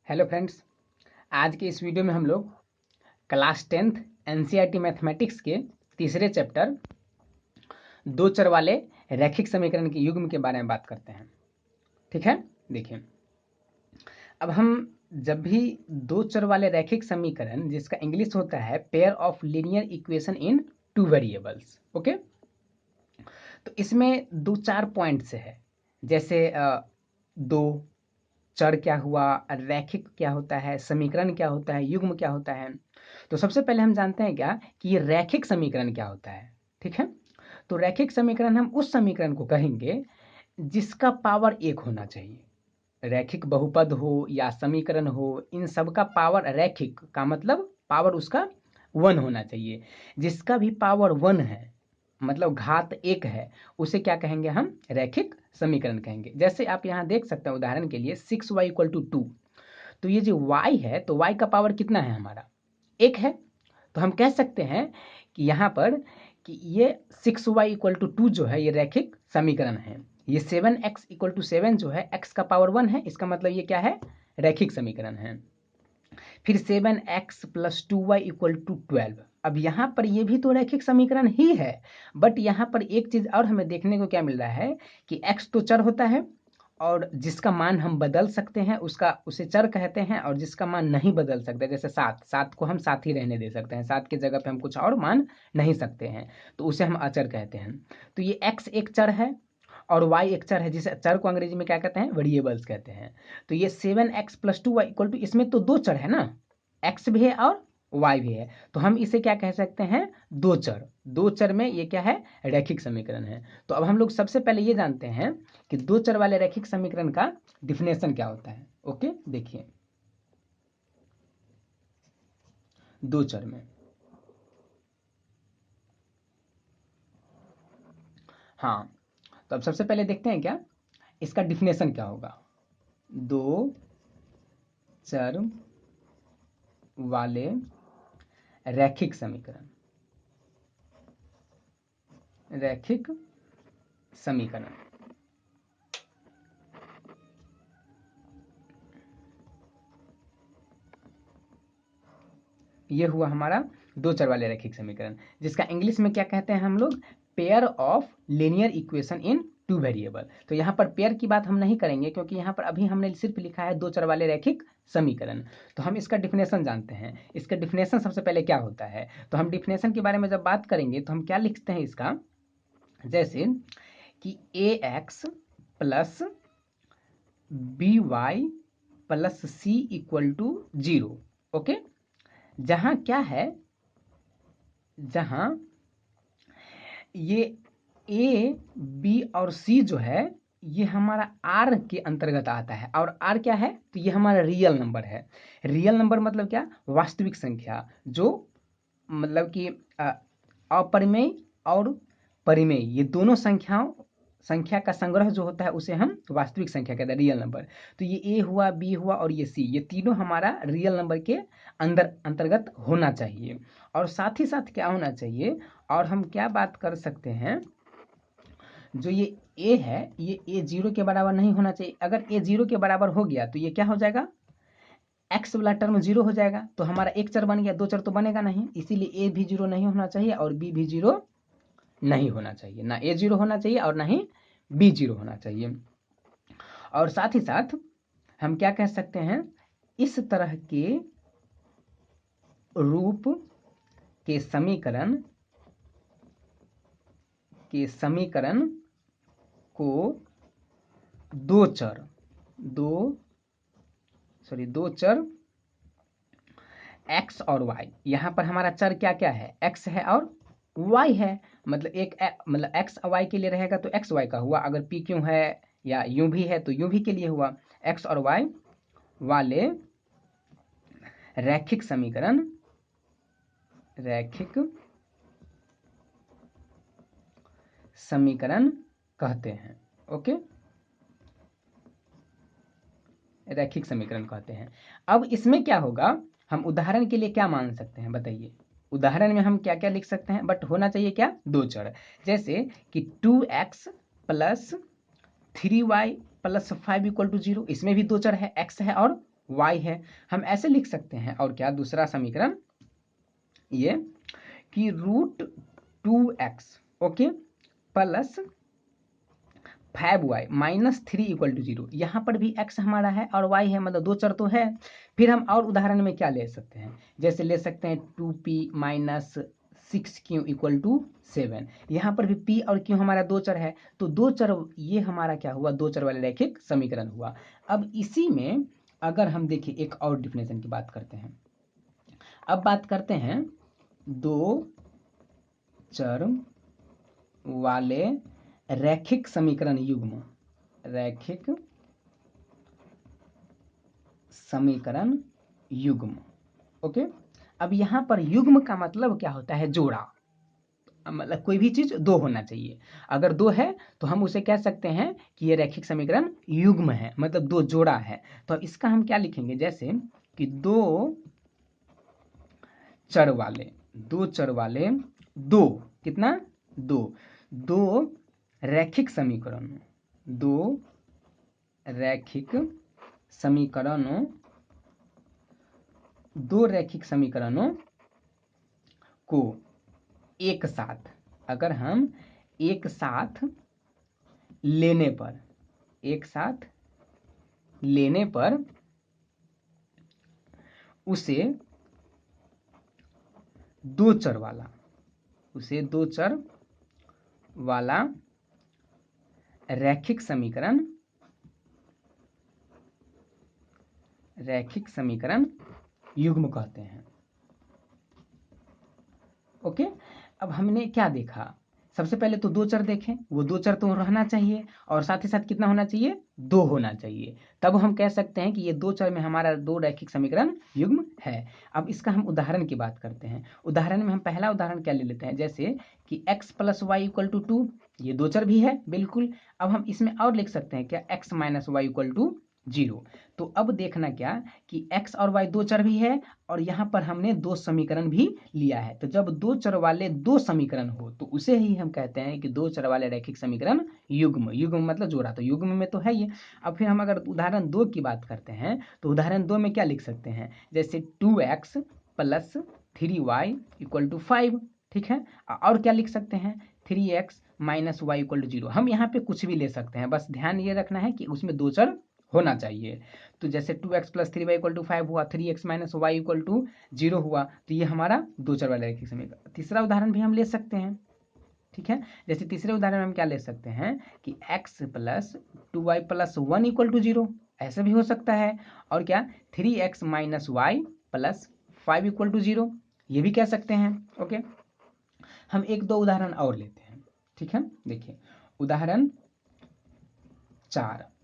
Hello friends, आज के इस वीडियो में हम लोग क्लास 10th एनसीईआरटी मैथमेटिक्स के तीसरे चैप्टर दो चर वाले रैखिक समीकरण के युग्म के बारे में बात करते हैं। ठीक है, देखिए अब हम जब भी दो चर वाले रैखिक समीकरण, जिसका इंग्लिश होता है pair of linear equation in two variables, okay, तो इसमें दो चार पॉइंट्स है। जैसे दो चर क्या हुआ, रैखिक क्या होता है, समीकरण क्या होता है, युग्म क्या होता है। तो सबसे पहले हम जानते हैं क्या कि ये रैखिक समीकरण क्या होता है। ठीक है, तो रैखिक समीकरण हम उस समीकरण को कहेंगे जिसका पावर एक होना चाहिए। रैखिक बहुपद हो या समीकरण हो, इन सब का पावर, रैखिक का मतलब पावर उसका 1 होना चाहिए। जिसका भी पावर 1 है, मतलब घात 1 है, उसे क्या कहेंगे हम, रैखिक समीकरण कहेंगे। जैसे आप यहाँ देख सकते हैं, उदाहरण के लिए 6y = 2, तो ये जो y है, तो y का पावर कितना है, हमारा 1 है। तो हम कह सकते हैं कि यहाँ पर कि ये 6y = 2 जो है, ये रैखिक समीकरण है। ये 7x = 7 जो है, x का पावर 1 है, इसका मतलब ये क्या है, रैखिक समीकरण है। फिर 7x + 2y = 12। अब यहाँ पर ये भी तो रैखिक समीकरण ही है, बट यहाँ पर एक चीज और हमें देखने को क्या मिल रहा है कि x तो चर होता है, और जिसका मान हम बदल सकते हैं उसे चर कहते हैं, और जिसका मान नहीं बदल सकते, जैसे 7 को हम 7 ही रहने दे सकते हैं, 7 की जगह पे हम कुछ और मान नहीं सकते हैं, तो उसे हम अचर कहते हैं। तो ये x एक चर है और y एक चर है, जिसे चर को अंग्रेजी में क्या कहते हैं, वेरिएबल्स कहते हैं। तो ये 7x + 2y = इसमें तो दो चर है ना, x भी है और y भी है, तो हम इसे क्या कह सकते हैं, दो चर। दो चर में ये क्या है, रैखिक समीकरण है। तो अब हम लोग सबसे पहले ये जानते हैं कि दो चर वाले रैखिक समीकरण का डिफिनेशन क्या होता है। ओके, देखिए दो चर में, हाँ, तो अब सबसे पहले देखते हैं क्या इसका डिफिनेशन क्या होगा। दो चर वाले रैखिक समीकरण, रैखिक समीकरण, ये हुआ हमारा दो चर वाले रैखिक समीकरण, जिसका इंग्लिश में क्या कहते हैं हम लोग, pair of linear equation in two variable. तो यहाँ पर पेयर की बात हम नहीं करेंगे, क्योंकि यहाँ पर अभी हमने सिर्फ लिखा है दो चर वाले रैखिक समीकरण। तो हम इसका डिफिनेशन जानते हैं। इसका डिफिनेशन सबसे पहले क्या होता है, तो हम डिफिनेशन के बारे में जब बात करेंगे तो हम क्या लिखते हैं इसका, जैसे कि ax + by + c = 0। ओके, जहां क्या है, जहां ये ए बी और सी जो है, ये हमारा आर के अंतर्गत आता है। और आर क्या है, तो ये हमारा रियल नंबर है। रियल नंबर मतलब क्या, वास्तविक संख्या, जो मतलब कि अपरिमेय और परिमेय, ये दोनों संख्या का संग्रह जो होता है, उसे हम वास्तविक संख्या कहते हैं, रियल नंबर। तो ये ए हुआ, बी हुआ और ये सी, ये तीनों हमारा रियल नंबर के अंतर्गत होना चाहिए। और साथ ही साथ क्या होना चाहिए, और हम क्या बात कर सकते हैं, जो ये ए है, ये ए 0 के बराबर नहीं होना चाहिए। अगर ए 0 के बराबर हो गया तो ये क्या हो जाएगा, एक्स वाला टर्म 0 हो जाएगा, तो हमारा एक चर बन गया, दो चर तो बनेगा नहीं। इसीलिए ए भी 0 नहीं होना चाहिए और बी भी 0 नहीं होना चाहिए, ना ए 0 होना चाहिए और ना ही बी 0 होना चाहिए। और साथ ही साथ हम क्या कह सकते हैं, इस तरह के रूप के समीकरण को दो चर x और y, यहाँ पर हमारा चर क्या क्या है, x है और y है। मतलब x y के लिए रहेगा तो x y का हुआ, अगर p क्यों है या यूं भी है तो यूं भी के लिए हुआ। x और y वाले रैखिक समीकरण कहते हैं। ओके, रैखिक समीकरण कहते हैं। अब इसमें क्या होगा, हम उदाहरण के लिए क्या मान सकते हैं, बताइए। उदाहरण में हम क्या क्या लिख सकते हैं, बट होना चाहिए क्या, दो चर। जैसे कि 2x + 3y + 5 = 0, इसमें भी दो चर है, x है और y है, हम ऐसे लिख सकते हैं। और क्या दूसरा समीकरण ये कि √2x okay plus 5y minus 3 equal to 0। यहाँ पर भी x हमारा है और y है, मतलब दो चर तो है। फिर हम और उदाहरण में क्या ले सकते हैं, जैसे ले सकते हैं 2p minus 6q equal to 7। यहाँ पर भी p और q हमारा दो चर है, तो दो चर ये हमारा क्या हुआ, दो चर वाले रैखिक समीकरण हुआ। अब इसी में अगर हम देखिए एक और डिफिनेशन की बात करते हैं। अब बात करते हैं दो चर वाले रैखिक समीकरण युग्म, रैखिक समीकरण युग्म ओके। अब यहाँ पर युग्म का मतलब क्या होता है, जोड़ा, मतलब कोई भी चीज दो होना चाहिए। अगर दो है तो हम उसे कह सकते हैं कि ये रैखिक समीकरण युग्म है, मतलब दो जोड़ा है। तो इसका हम क्या लिखेंगे, जैसे कि दो चर वाले दो कितना दो रैखिक समीकरणों को एक साथ, अगर हम एक साथ लेने पर उसे दो चर वाला रैखिक समीकरण युग्म कहते हैं ओके। अब हमने क्या देखा, सबसे पहले तो दो चर देखें, वो दो चर तो रहना चाहिए और साथ ही साथ कितना होना चाहिए, दो होना चाहिए। तब हम कह सकते हैं कि ये दो चर में हमारा दो रैखिक समीकरण युग्म है। अब इसका हम उदाहरण की बात करते हैं। उदाहरण में हम पहला उदाहरण क्या ले लेते हैं, जैसे कि x plus y equal to 2, ये दो चर भी है बिल्कुल। अब हम इसमें और लिख सकते हैं क्या, x minus y equal to 0। तो अब देखना क्या कि x और y दो चर भी है और यहाँ पर हमने दो समीकरण भी लिया है। तो जब दो चर वाले दो समीकरण हो तो उसे ही हम कहते हैं कि दो चर वाले रैखिक समीकरण युग्म मतलब जोड़ा, तो युग्म में तो है ये। अब फिर हम अगर उदाहरण 2 की बात करते हैं तो उदाहरण 2 में क्या लिख सकते हैं, जैसे 2x plus 3y equal to 5, ठीक है। और क्या लिख सकते हैं, 3x minus y equal to 0। हम यहाँ पे कुछ भी ले सकते हैं, बस ध्यान ये रखना है कि उसमें दो चर होना चाहिए। तो जैसे 2x plus 3y equal to 5 हुआ, 3x minus y equal to 0 हुआ, तो ये हमारा दो चर वाला रैखिक समीकरण। तीसरा उदाहरण भी हम ले सकते हैं, ठीक है। जैसे तीसरे उदाहरण में हम क्या ले सकते हैं कि x plus 2y plus 1 equal to 0, ऐसे भी हो सकता है। और क्या 3x minus y plus 5 equal to 0, ये भी कह सकते हैं ओके। हम एक दो उदाहरण और लेते हैं, ठीक है। देखिए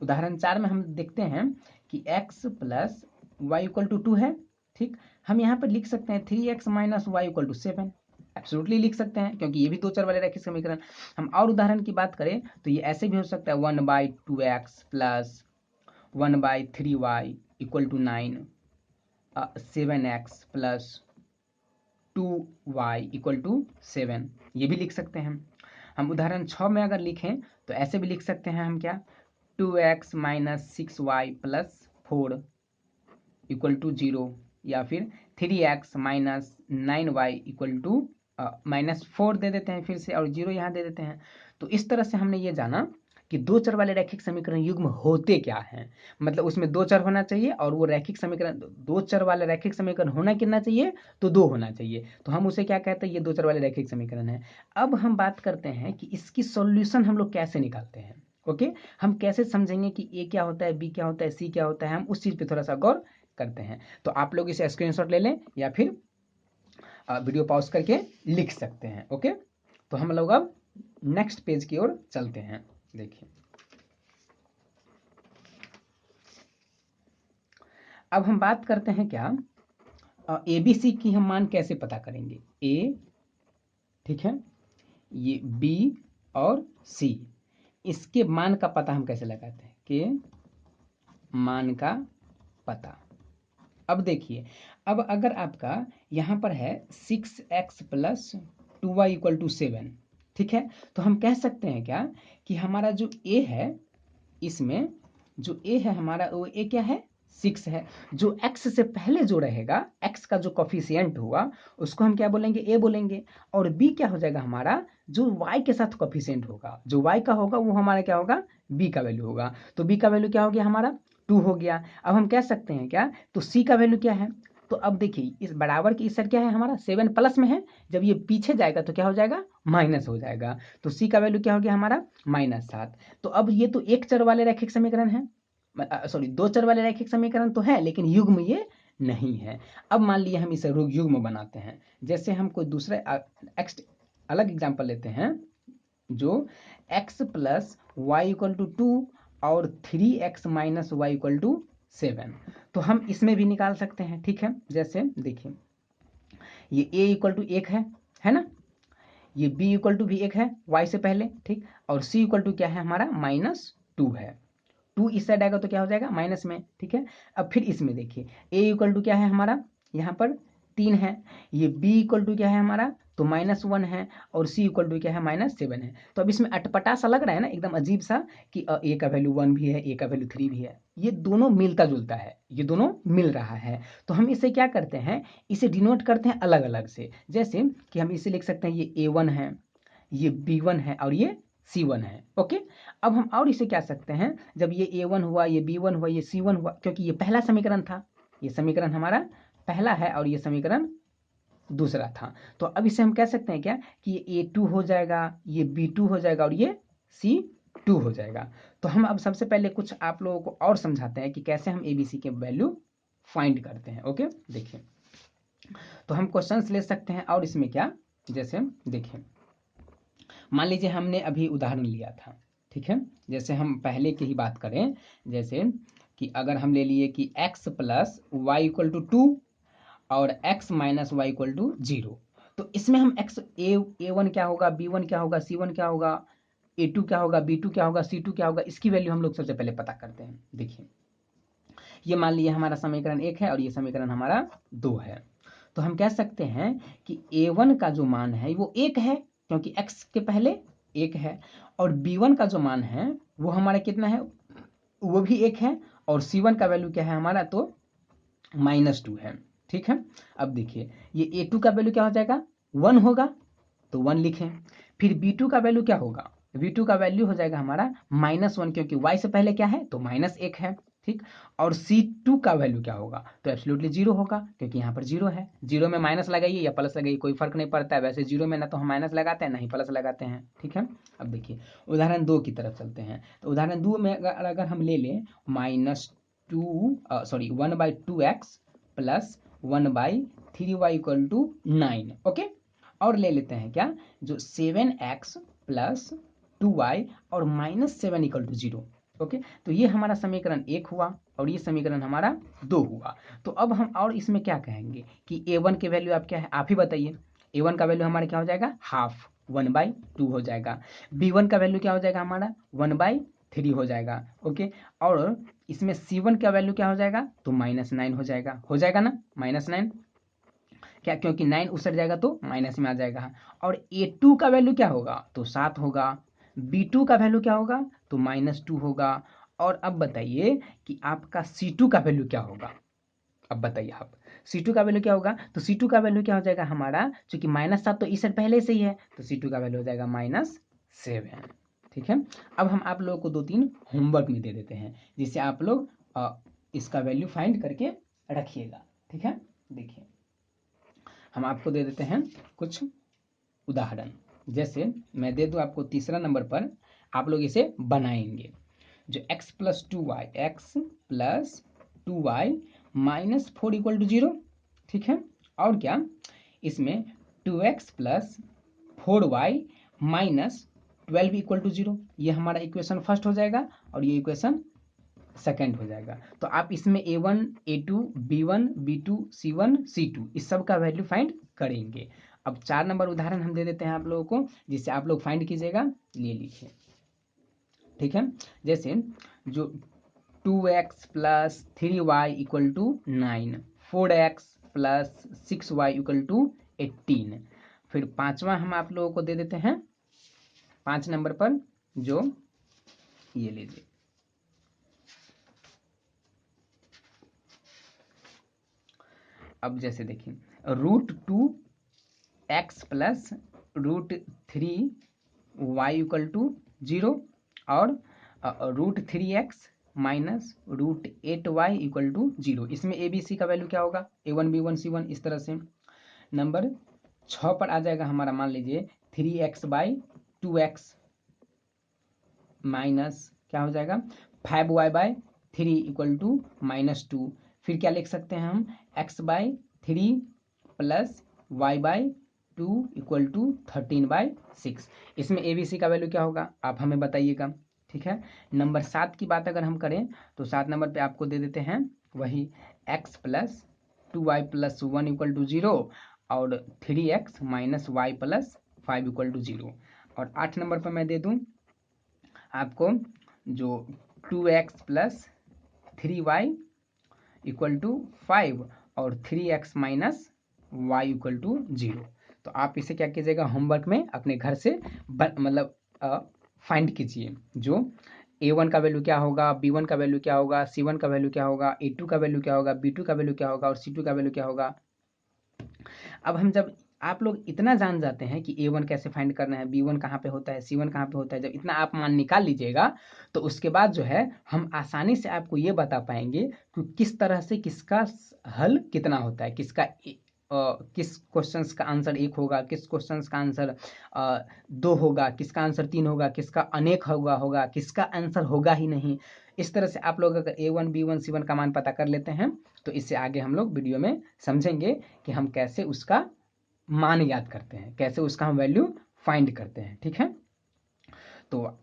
उदाहरण 4 में हम देखते हैं कि x plus y equal to 2 है, ठीक। हम यहाँ पर लिख सकते हैं 3x minus y equal to 7, absolutely लिख सकते हैं क्योंकि ये भी दो चर वाले रैखिक समीकरण। हम और उदाहरण की बात करें तो ये ऐसे भी हो सकता है 1/2x plus 1/3y equal to 9, 7x plus 2y equal to 7, ये भी लिख सकते हैं। हम उदाहरण 6 में अगर लिखें तो ऐसे भी लिख सकते हैं हम क्या, 2x minus 6y plus 4 equal to 0, या फिर 3x minus 9y equal to -4 दे देते हैं फिर से, और 0 यहाँ दे देते हैं। तो इस तरह से हमने ये जाना कि दो चर वाले रैखिक समीकरण युग्म होते क्या हैं, मतलब उसमें दो चर होना चाहिए और वो रैखिक समीकरण, दो चर वाले रैखिक समीकरण होना कितना चाहिए, तो दो होना चाहिए। तो हम उसे क्या कहते हैं, ये दो चर वाले रैखिक समीकरण है। अब हम बात करते हैं कि इसकी सॉल्यूशन हम लोग कैसे निकालते हैं ओके। हम कैसे समझेंगे कि ए क्या होता है, बी क्या होता है, सी क्या होता है, हम उस चीज पे थोड़ा सा गौर करते हैं। तो आप लोग इसे स्क्रीनशॉट ले लें या फिर वीडियो पॉज करके लिख सकते हैं ओके। तो हम लोग अब नेक्स्ट पेज की ओर चलते हैं। देखिए अब हम बात करते हैं क्या, ए बी सी की हम मान कैसे पता करेंगे, ए ठीक है, ये बी और सी, इसके मान का पता हम कैसे लगाते हैं, के मान का पता। अब देखिए, अब अगर आपका यहाँ पर है 6x plus 2y equal to 7, ठीक है। तो हम कह सकते हैं क्या कि हमारा जो a है, इसमें जो a है हमारा, वो a क्या है 6 है। जो x से पहले जो रहेगा, x का जो कॉफिशिएंट होगा उसको हम क्या बोलेंगे, a बोलेंगे। और b क्या हो जाएगा हमारा, जो y के साथ कॉफिशिएंट होगा, जो y का होगा वो हमारा क्या होगा, b का वैल्यू होगा। तो b का वैल्यू क्या हो गया हमारा, 2 हो गया। अब हम कह सकते हैं क्या, तो c का वैल्यू क्या है, तो अब देखिए इस बराबर की इस साइड क्या है हमारा 7 प्लस में है, जब ये पीछे जाएगा तो क्या हो जाएगा, माइनस हो जाएगा। तो c का वैल्यू क्या हो गया हमारा, -7। तो अब ये तो एक चर वाले रैखिक समीकरण है, सॉरी दो चर वाले रैखिक समीकरण तो है, लेकिन युग्म ये नहीं है। अब मान लिया हम इसे युग्म बनाते हैं। जैसे हम कोई दूसरे अलग एग्जाम्पल लेते हैं, जो x plus y equal to 2 और 3x minus y equal to 7, तो हम इसमें भी निकाल सकते हैं। ठीक है, जैसे देखिए ये a इक्वल टू 1 है ना, ये b इक्वल टू भी 1 है y से पहले, ठीक, और c इक्वल टू क्या है हमारा -2 है। 2 इस साइड आएगा तो क्या हो जाएगा माइनस में, ठीक है। अब फिर इसमें देखिए a इक्वल टू क्या है हमारा, यहाँ पर 3 है, ये b इक्वल टू क्या है हमारा, तो -1 है, और c इक्वल टू क्या है -7 है। तो अब इसमें अटपटा सा लग रहा है ना, एकदम अजीब सा, कि a का वैल्यू 1 भी है, a का वैल्यू 3 भी है, ये दोनों मिलता जुलता है, ये दोनों मिल रहा है। तो हम इसे क्या करते हैं, इसे डिनोट करते हैं अलग अलग से। जैसे कि हम इसे लिख सकते हैं, ये a1 है, ये b1 है, और ये c1 है। ओके, अब हम और इसे क्या सकते हैं, जब ये a1 हुआ, ये b1 हुआ, ये c1 हुआ, क्योंकि ये पहला समीकरण था, ये समीकरण हमारा पहला है और ये समीकरण दूसरा था, तो अब इसे हम कह सकते हैं क्या, कि ये a2 हो जाएगा, ये b2 हो जाएगा, और ये c2 हो जाएगा। तो हम अब सबसे पहले कुछ आप लोगों को और समझाते हैं कि कैसे हम abc के वैल्यू फाइंड करते हैं। ओके, देखिए, तो हम क्वेश्चंस ले सकते हैं, और इसमें क्या, जैसे देखिए मान लीजिए हमने अभी उदाहरण लिया था, ठीक है, जैसे हम पहले की ही बात करें, जैसे कि अगर हम ले लिए कि x plus y equal to 2 और x minus y equal to 0, तो इसमें हम x a1 क्या होगा, b1 क्या होगा, c1 क्या होगा, a2 क्या होगा, b2 क्या होगा, c2 क्या होगा, इसकी वैल्यू हम लोग सबसे पहले पता करते हैं। देखिए ये मान लिया हमारा समीकरण 1 है और ये समीकरण हमारा 2 है। तो हम कह सकते हैं कि a1 का जो मान है वो 1 है, क्योंकि x के पहले 1 है, और b1 का जो मान है वो हमारा कितना है, वो भी 1 है, और c1 का वैल्यू क्या है हमारा, तो -2 है। ठीक है, अब देखिए ये a2 का वैल्यू क्या हो जाएगा, 1 होगा, तो 1 लिखें। फिर b2 का वैल्यू क्या होगा, b2 का वैल्यू हो जाएगा हमारा -1, क्योंकि y से पहले क्या है, तो -1 है, ठीक। और c2 का वैल्यू क्या होगा, तो एब्सोल्युटली 0 होगा, क्योंकि यहाँ पर 0 है। 0 में माइनस लगाइए या प्लस लगाइए कोई फर्क नहीं पड़ता है, वैसे 0 में ना तो हम माइनस लगाते हैं ना ही प्लस लगाते हैं। ठीक है, अब देखिए उदाहरण 2 की तरफ चलते हैं। तो उदाहरण 2 में अगर हम ले लें -1/2x plus 1/3y equal to 9। Okay, और ले लेते हैं क्या, जो 7x प्लस 2y और -7 इक्वल टू 0। ओके, तो ये हमारा समीकरण 1 हुआ और ये समीकरण हमारा 2 हुआ। तो अब हम और इसमें क्या कहेंगे कि a1 के वैल्यू आप क्या है, आप ही बताइए। a1 का वैल्यू हमारा क्या हो जाएगा, हाफ 1/2 हो जाएगा। b1 का वैल्यू क्या हो जाएगा हमारा, 1/3 हो जाएगा। ओके, और इसमें c1 का वैल्यू क्या हो जाएगा, तो -9 हो जाएगा ना, -9 क्या, क्योंकि 9 उस साइड जाएगा तो माइनस में आ जाएगा। और a2 का वैल्यू क्या होगा, तो 7 होगा। b2 का वैल्यू क्या होगा, तो -2 होगा। और अब बताइए कि आपका c2 का वैल्यू क्या होगा, अब बताइए आप, c2 का वैल्यू क्या होगा, तो c2 का वैल्यू क्या हो जाएगा हमारा, चूंकि -7 तो इस साइड पहले से ही है, तो c2 का वैल्यू हो जाएगा -7। ठीक है, अब हम आप लोगों को 2-3 होमवर्क में दे देते हैं, जिससे आप लोग इसका वैल्यू फाइंड करके रखिएगा। ठीक है, देखिए हम आपको दे देते हैं कुछ उदाहरण। जैसे मैं दे दूं आपको तीसरा नंबर पर, आप लोग इसे बनाएंगे, जो x plus 2y, x plus 2y -4 equal to 0। ठीक है, और क्या, इसमें 2x plus 4y minus 12 equal to 0, ये हमारा इक्वेशन फर्स्ट हो जाएगा और ये इक्वेशन सेकेंड हो जाएगा। तो आप इसमें a1 a2 b1 b2 c1 c2 इस सब का वैल्यू फाइंड करेंगे। अब 4 नंबर उदाहरण हम दे देते हैं आप लोगों को, जिससे आप लोग फाइंड कीजिएगा, ले लीजिए। ठीक है, जैसे जो 2x plus 3y equal to 9, 4x plus 6y equal to 18। फिर 5वां हम आप लोगों को दे देते हैं 5 नंबर पर, जो ये लीजिए अब जैसे देखिए √2x plus √3y equal to 0 और √3x minus √8y equal to 0। इसमें ए बी सी का वैल्यू क्या होगा, A1 B1 C1 इस तरह से। नंबर 6 पर आ जाएगा हमारा, मान लीजिए 3x/2x माइनस क्या हो जाएगा 5y/3 इक्वल टू -2। फिर क्या लिख सकते हैं हम, x/3 plus y/2 equal to 13/6। इसमें ए बी सी का वैल्यू क्या होगा आप हमें बताइएगा, ठीक है। नंबर 7 की बात अगर हम करें तो 7 नंबर पे आपको दे देते हैं वही x plus 2y plus 1 equal to 0 और 3x minus y plus 5 equal to 0। और 8 नंबर पर मैं दे दूं आपको जो 2x plus 3y equal to 5 और 3x minus y equal to 0। तो आप इसे क्या कीजिएगा, होमवर्क में अपने घर से मतलब फाइंड कीजिए, जो A1 का वैल्यू क्या होगा, B1 का वैल्यू क्या होगा, C1 का वैल्यू क्या होगा, A2 का वैल्यू क्या होगा, B2 का वैल्यू क्या होगा और C2 का वैल्यू क्या होगा। अब हम जब आप लोग इतना जान जाते हैं कि A1 कैसे फाइंड करना है, B1 कहाँ पे होता है, C1 कहाँ पे होता है, जब इतना आप मान निकाल लीजिएगा तो उसके बाद जो है हम आसानी से आपको ये बता पाएंगे कि किस तरह से किसका हल कितना होता है, किस क्वेश्चंस का आंसर 1 होगा, किस क्वेश्चंस का आंसर 2 होगा, किसका आंसर 3 होगा, किसका अनेक होगा, किसका आंसर होगा ही नहीं। इस तरह से आप लोग अगर A1 B1 C1 का मान पता कर लेते हैं तो इससे आगे हम लोग वीडियो में समझेंगे कि हम कैसे उसका मान याद करते हैं, कैसे उसका हम वैल्यू फाइंड करते हैं, ठीक है। तो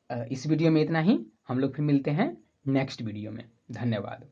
इस वीडियो में इतना ही, हम लोग फिर मिलते हैं नेक्स्ट वीडियो में। धन्यवाद।